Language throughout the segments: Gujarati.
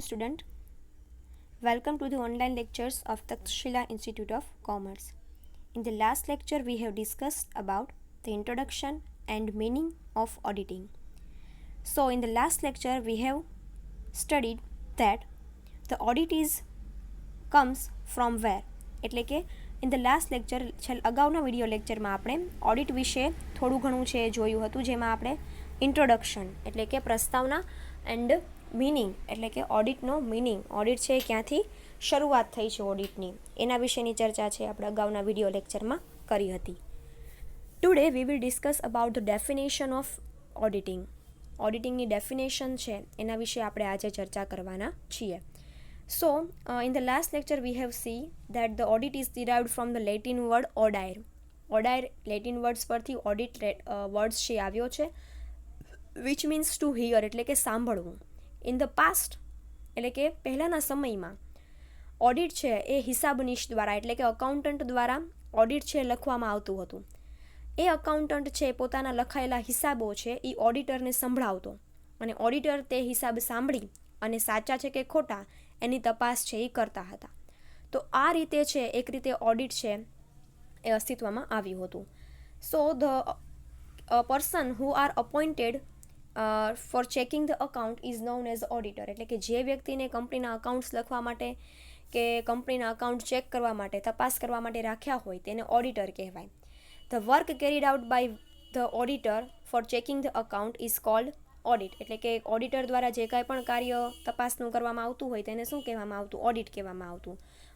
student. Welcome to the online lectures of Takshila Institute of Commerce. In the last lecture, we have discussed about the introduction and meaning of auditing. So, in the last lecture, we have studied that the audit comes from where. એટલે કે ઇન ધ લાસ્ટ લેક્ચર અગાઉના વિડીયો લેક્ચરમાં આપણે ઓડિટ વિશે થોડું ઘણું છે જોયું હતું, જેમાં આપણે ઇન્ટ્રોડક્શન એટલે કે પ્રસ્તાવના એન્ડ મીનિંગ એટલે કે ઓડિટનો મીનિંગ, ઓડિટ છે ક્યાંથી શરૂઆત થઈ છે ઓડિટની, એના વિશેની ચર્ચા છે આપણે અગાઉના વિડીયો લેક્ચરમાં કરી હતી. Today we will discuss about the definition of auditing. ઓડિટિંગની ડેફિનેશન છે એના વિશે આપણે આજે ચર્ચા કરવાના છીએ. So, in the last lecture we have seen that the audit is derived from the Latin word audire. Audire Latin words પરથી audit words છે આવ્યો છે, which means to hear એટલે કે સાંભળવું. In the past એટલે કે પહેલાંના સમયમાં ઓડિટ છે એ હિસાબનીશ દ્વારા એટલે કે અકાઉન્ટન્ટ દ્વારા ઓડિટ છે લખવામાં આવતું હતું. એ અકાઉન્ટન્ટ છે પોતાના લખાયેલા હિસાબો છે એ ઓડિટરને સંભળાવતો અને ઓડિટર તે હિસાબ સાંભળી અને સાચા છે કે ખોટા એની તપાસ છે એ કરતા હતા. તો આ રીતે છે એક રીતે ઓડિટ છે એ અસ્તિત્વમાં આવ્યું હતું. So the person who are appointed for checking the account is known as auditor. એટલે કે જે વ્યક્તિને કંપનીના અકાઉન્ટ્સ લખવા માટે કે કંપનીના અકાઉન્ટ ચેક કરવા માટે, તપાસ કરવા માટે રાખ્યા હોય તેને ઓડિટર કહેવાય. The work carried out by the auditor for checking the account is called audit. એટલે કે ઓડિટર દ્વારા જે કાંઈ પણ કાર્ય તપાસનું કરવામાં આવતું હોય તેને શું કહેવામાં આવતું? ઓડિટ કહેવામાં આવતું.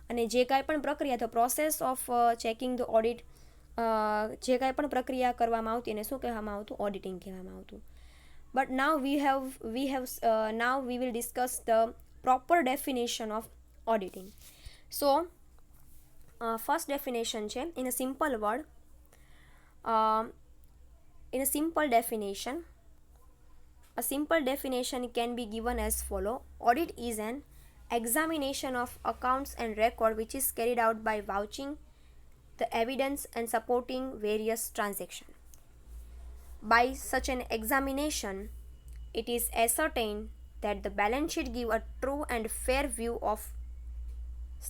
અને જે કાંઈ પણ પ્રક્રિયા, the process of checking the audit, જે કાંઈ પણ પ્રક્રિયા કરવામાં આવતી એને શું કહેવામાં આવતું? ઓડિટિંગ કહેવામાં આવતું. But now now we will discuss the proper definition of auditing. So first definition છે in a simple word, in a simple definition. A simple definition can be given as follow. Audit is an examination of accounts and record which is carried out by vouching the evidence and supporting various transactions. By such an examination, it is ascertained that the balance sheet gives a true and fair view of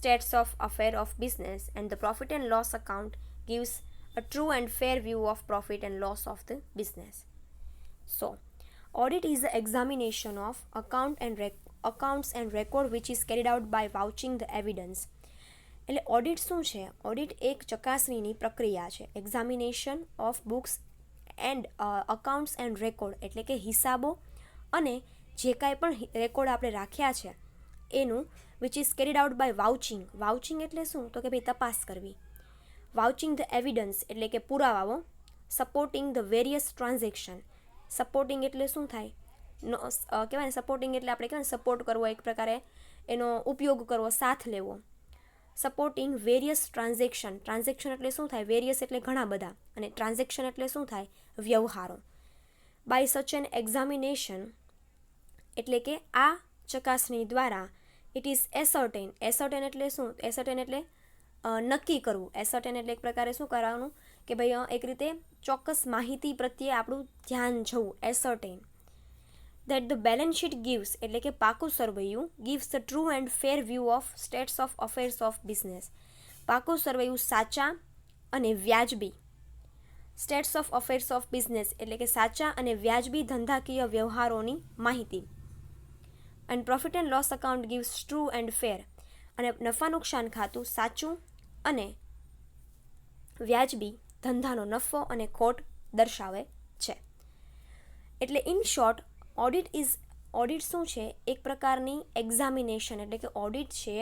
states of affairs of business, and the profit and loss account gives a true and fair view of profit and loss of the business. So, audit is the examination of accounts and record which is carried out by vouching the evidence. એટલે ઓડિટ શું છે? ઓડિટ એક ચકાસણીની પ્રક્રિયા છે. Examination of books and accounts and record એટલે કે હિસાબો અને જે કાંઈ પણ રેકોર્ડ આપણે રાખ્યા છે એનું which is carried out by vouching. Vouching એટલે શું? તો કે ભાઈ તપાસ કરવી. વાઉચિંગ ધ એવિડન્સ એટલે કે પુરાવાઓ. Supporting the various transaction. Supporting એટલે શું થાય? કહેવાય ને સપોર્ટિંગ એટલે આપણે કહેવાય સપોર્ટ કરવો, એક પ્રકારે એનો ઉપયોગ કરવો, સાથ લેવો. Supporting various transaction. ટ્રાન્ઝેક્શન એટલે શું થાય? વેરિયસ એટલે ઘણા બધા અને ટ્રાન્ઝેક્શન એટલે શું થાય? વ્યવહારો. બાય સચ એન એક્ઝામિનેશન એટલે કે આ ચકાસણી દ્વારા ઇટ ઇઝ એસર્ટેન. એસર્ટેન એટલે શું? એસર્ટેન એટલે નક્કી કરવું. એસર્ટેન એટલે એક પ્રકારે શું કરવાનું કે ભાઈ એક રીતે ચોક્કસ માહિતી પ્રત્યે આપણું ધ્યાન જવું. Ascertain that the balance sheet gives એટલે કે પાકું સરવૈયું gives the true and fair view of states of affairs of business. પાકું સરવૈયું સાચા અને વ્યાજબી, states of affairs of business એટલે કે સાચા અને વ્યાજબી ધંધાકીય વ્યવહારોની માહિતી. And profit and loss account gives true and fair અને નફા નુકસાન ખાતું સાચું અને વ્યાજબી ધંધાનો નફો અને ખોટ દર્શાવે છે. એટલે ઇન શોર્ટ ઓડિટ શું છે? એક પ્રકારની એક્ઝામિનેશન એટલે કે ઓડિટ છે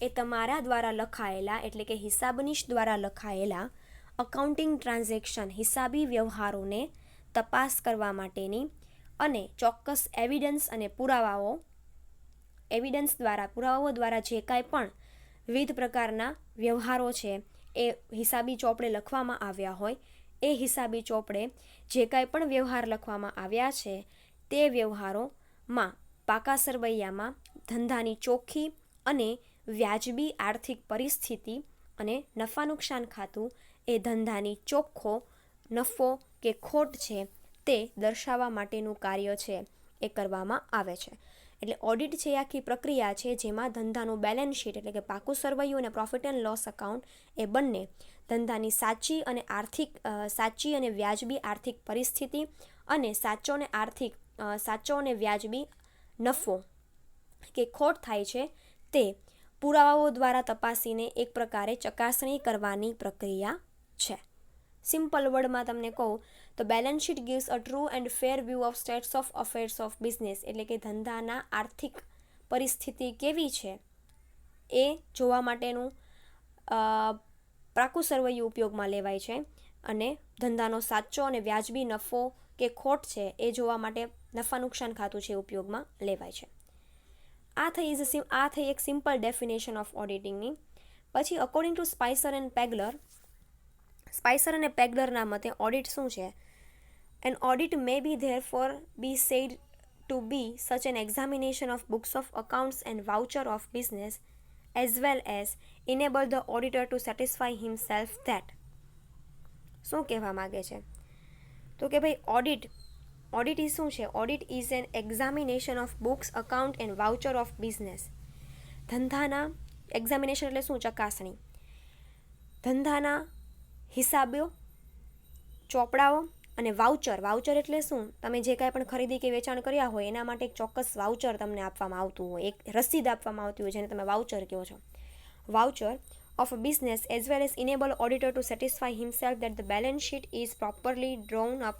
એ તમારા દ્વારા લખાયેલા એટલે કે હિસાબનીશ દ્વારા લખાયેલા અકાઉન્ટિંગ ટ્રાન્ઝેક્શન, હિસાબી વ્યવહારોને તપાસ કરવા માટેની અને ચોક્કસ એવિડન્સ અને પુરાવાઓ દ્વારા જે કાંઈ પણ વિવિધ પ્રકારના વ્યવહારો છે એ હિસાબી ચોપડે લખવામાં આવ્યા હોય એ હિસાબી ચોપડે જે કાંઈ પણ વ્યવહાર લખવામાં આવ્યા છે તે વ્યવહારોમાં પાકા સરવૈયામાં ધંધાની ચોખ્ખી અને વ્યાજબી આર્થિક પરિસ્થિતિ અને નફા નુકસાન ખાતું એ ધંધાની ચોખ્ખો નફો કે ખોટ છે તે દર્શાવવા માટેનું કાર્ય છે એ કરવામાં આવે છે. એટલે ઓડિટ છે એ આખી પ્રક્રિયા છે જેમાં ધંધાનું બેલેન્સ શીટ એટલે કે પાકું સરવૈયું અને પ્રોફિટ એન્ડ લોસ અકાઉન્ટ એ બંને ધંધાની સાચી અને વ્યાજબી આર્થિક પરિસ્થિતિ અને સાચો અને વ્યાજબી નફો કે ખોટ થાય છે તે પુરાવાઓ દ્વારા તપાસીને એક પ્રકારે ચકાસણી કરવાની પ્રક્રિયા છે. સિમ્પલ વર્ડમાં તમને કહું તો balance sheet gives a true and fair view of states of affairs of business એટલે કે ધંધાના આર્થિક પરિસ્થિતિ કેવી છે એ જોવા માટેનું પાકું સરવૈયું ઉપયોગમાં લેવાય છે અને ધંધાનો સાચો અને વ્યાજબી નફો કે ખોટ છે એ જોવા માટે નફા નુકસાન ખાતું છે ઉપયોગમાં લેવાય છે. આ થઈ એક સિમ્પલ ડેફિનેશન ઓફ ઓડિટિંગની. પછી અકોર્ડિંગ ટુ સ્પાઇસર અને પેગલરના મતે ઓડિટ શું છે? An audit may be therefore be said to be such an examination of books of accounts and voucher of business as well as enable the auditor to satisfy himself that. શું કહેવા માગે છે? તો કે ભાઈ ઓડિટ શું છે? Audit is an examination of books account and voucher of business. ધંધાના એક્ઝામિનેશન એટલે શું? ચકાસણી. ધંધાના હિસાબો, ચોપડાઓ અને વાઉચર એટલે શું? તમે જે કાંઈ પણ ખરીદી કે વેચાણ કર્યા હોય એના માટે એક ચોક્કસ વાઉચર તમને આપવામાં આવતું હોય, એક રસીદ આપવામાં આવતી હોય જેને તમે વાઉચર કહો છો. Voucher of a business as well as enable auditor to satisfy himself that the balance sheet is properly drawn up.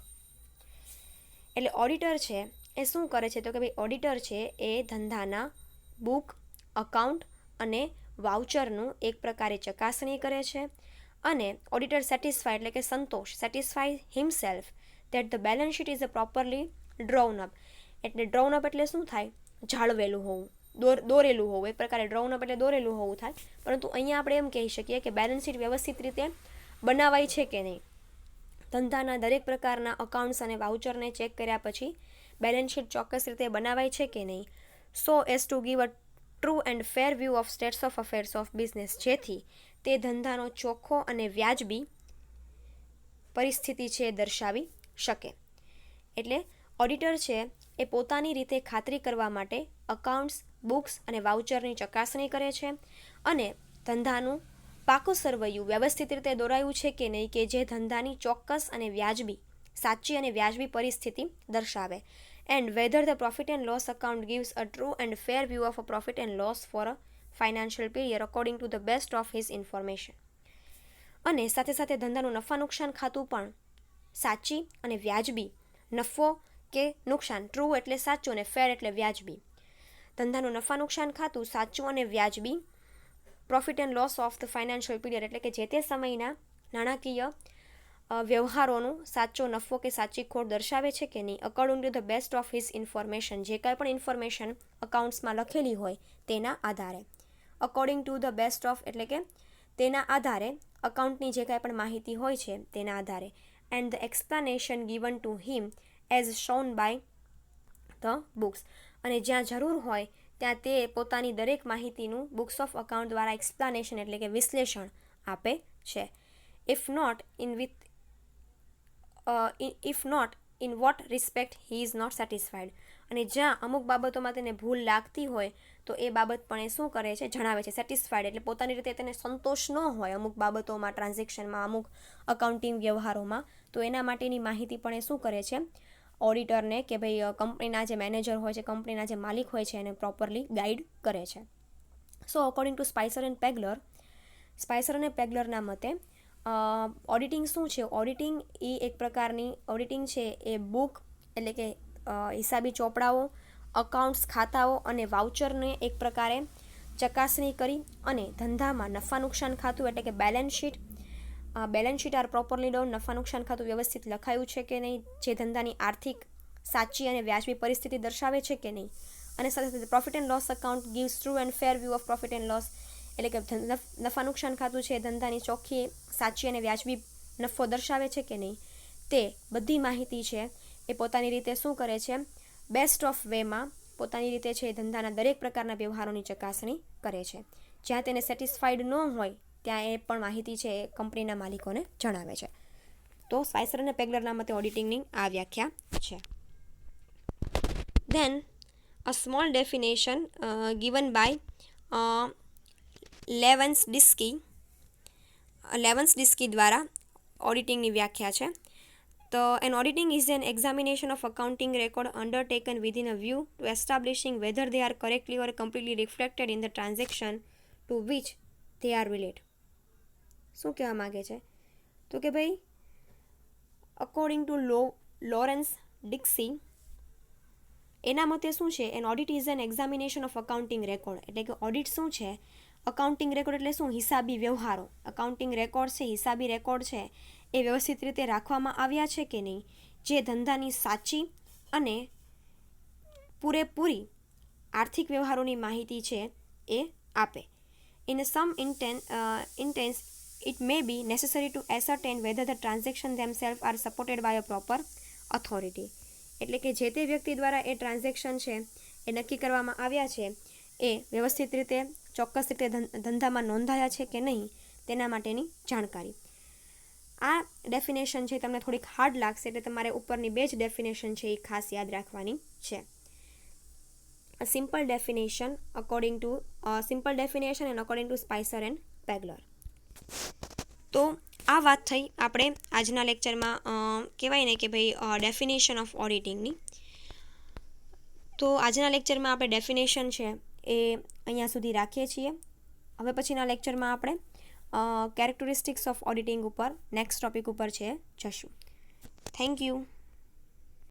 એટલે ઓડિટર છે એ શું કરે છે? તો કે ભાઈ ઓડિટર છે એ ધંધાના બુક, અકાઉન્ટ અને વાઉચરનું એક પ્રકારે ચકાસણી કરે છે અને ઓડિટર સેટિસ્ફાય એટલે કે satisfy himself that the balance sheet is a properly drone up. એટલે ડ્રોન અપ એટલે શું થાય? જાળવેલું હોવું, દોરેલું હોવું. એક પ્રકારે ડ્રોન અપ એટલે દોરેલું હોવું થાય. પરંતુ અહીંયા આપણે એમ કહી શકીએ કે બેલેન્સ શીટ વ્યવસ્થિત રીતે બનાવાય છે કે નહીં. ધંધાના દરેક પ્રકારના અકાઉન્ટ્સ અને વાઉચરને ચેક કર્યા પછી બેલેન્સ શીટ ચોક્કસ રીતે બનાવાય છે કે નહીં, સો as to give a true and fair view of states of affairs of business, જેથી તે ધંધાનો ચોખ્ખો અને વ્યાજબી પરિસ્થિતિ છે એ દર્શાવી શકે. એટલે ઓડિટર છે એ પોતાની રીતે ખાતરી કરવા માટે અકાઉન્ટ્સ, બુક્સ અને વાઉચરની ચકાસણી કરે છે અને ધંધાનું પાકું સરવૈયું વ્યવસ્થિત રીતે દોરાયું છે કે નહીં કે જે ધંધાની ચોક્કસ અને સાચી અને વ્યાજબી પરિસ્થિતિ દર્શાવે. And whether the profit and loss account gives a true and fair view of a profit and loss for a financial period according to the best of his information. અને સાથે સાથે ધંધાનું નફા નુકસાન ખાતું પણ સાચી અને વ્યાજબી નફો કે નુકસાન, ટ્રુ એટલે સાચું અને ફેર એટલે વ્યાજબી. ધંધાનું નફા નુકસાન ખાતું સાચું અને વ્યાજબી profit and loss of the financial period એટલે કે જે તે સમયના નાણાકીય વ્યવહારોનું સાચો નફો કે સાચી ખોટ દર્શાવે છે કે નહીં, according to the best of his information, જે કાંઈ પણ ઇન્ફોર્મેશન અકાઉન્ટ્સમાં લખેલી હોય તેના આધારે. According to the best of એટલે કે તેના આધારે, અકાઉન્ટની જે કાંઈ પણ માહિતી હોય છે તેના આધારે. And the explanation given to him as shown by the books, અને જ્યાં જરૂર હોય ત્યાં તે પોતાની દરેક માહિતીનું બુક્સ ઓફ અકાઉન્ટ દ્વારા એક્સપ્લેનેશન એટલે કે વિશ્લેષણ આપે છે. If not in what respect he is not satisfied, અને જ્યાં અમુક બાબતોમાં તેને ભૂલ લાગતી હોય તો એ બાબત પણ એ શું કરે છે? જણાવે છે. સેટિસ્ફાઈડ એટલે પોતાની રીતે તેને સંતોષ ન હોય અમુક બાબતોમાં, ટ્રાન્ઝેક્શનમાં, અમુક અકાઉન્ટિંગ વ્યવહારોમાં, તો એના માટેની માહિતી પણ એ શું કરે છે? ઓડિટરને કે ભાઈ કંપનીના જે મેનેજર હોય છે, કંપનીના જે માલિક હોય છે એને પ્રોપરલી ગાઈડ કરે છે. સો અકોર્ડિંગ ટુ સ્પાઇસર અને પેગલરના મતે ઓડિટિંગ શું છે? ઓડિટિંગ છે એ બુક એટલે કે હિસાબી ચોપડાઓ, અકાઉન્ટ્સ, ખાતાઓ અને વાઉચરને એક પ્રકારે ચકાસણી કરી અને ધંધામાં નફા નુકસાન ખાતું એટલે કે balance sheet are properly done, નફા નુકસાન ખાતું વ્યવસ્થિત લખાયું છે કે નહીં, જે ધંધાની આર્થિક સાચી અને વ્યાજબી પરિસ્થિતિ દર્શાવે છે કે નહીં, અને સાથે સાથે profit and loss account gives true and fair view of profit and loss એટલે કે નફા નુકસાન ખાતું છે ધંધાની ચોખ્ખી, સાચી અને વ્યાજબી નફો દર્શાવે છે કે નહીં, તે બધી માહિતી છે એ પોતાની રીતે શું કરે છે? બેસ્ટ ઓફ વેમાં પોતાની રીતે છે ધંધાના દરેક પ્રકારના વ્યવહારોની ચકાસણી કરે છે. જ્યાં તેને સેટિસ્ફાઈડ ન હોય ત્યાં એ પણ માહિતી છે એ કંપનીના માલિકોને જણાવે છે. તો સ્પાઇસર અને પેગલરના મતે ઓડિટિંગની આ વ્યાખ્યા છે. Then a small definition given by Lawrence Dicksee દ્વારા ઓડિટિંગની વ્યાખ્યા છે. તો an auditing is an examination of accounting record undertaken within a view to establishing whether they are correctly or completely reflected in the transaction to which they are related. શું કહેવા માગે છે? તો કે ભાઈ અકોર્ડિંગ ટુ લોરેન્સ ડિક્સી એના મતે શું છે, an audit is an examination of accounting record. એટલે કે ઓડિટ શું છે? અકાઉન્ટિંગ રેકોર્ડ એટલે શું? હિસાબી વ્યવહારો. અકાઉન્ટિંગ રેકોર્ડ છે, હિસાબી રેકોર્ડ છે, એ વ્યવસ્થિત રીતે રાખવામાં આવ્યા છે કે નહીં, જે ધંધાની સાચી અને પૂરેપૂરી આર્થિક વ્યવહારોની માહિતી છે એ આપે. In sum intense it may be necessary to ascertain whether the transaction themselves are supported by a proper authority. એટલે કે જે તે વ્યક્તિ દ્વારા એ ટ્રાન્ઝેક્શન છે એ નક્કી કરવામાં આવ્યા છે એ વ્યવસ્થિત રીતે ચોક્કસ રીતે ધંધામાં નોંધાયા છે કે નહીં તેના માટેની જાણકારી. આ ડેફિનેશન છે તમને થોડીક હાર્ડ લાગશે, એટલે તમારે ઉપરની બે જ ડેફિનેશન છે એ ખાસ યાદ રાખવાની છે. Simple definition and according to Spicer and Pegler. તો આ વાત થઈ આપણે આજના લેક્ચરમાં કહેવાય ને કે ભાઈ ડેફિનેશન ઓફ ઓડિટિંગની. તો આજના લેક્ચરમાં આપણે ડેફિનેશન છે એ અહીંયા સુધી રાખીએ છીએ. હવે પછીના લેક્ચરમાં આપણે કેરેક્ટરિસ્ટિક્સ ઓફ ઓડિટિંગ ઉપર નેક્સ્ટ ટોપિક ઉપર છે જશું. Thank you.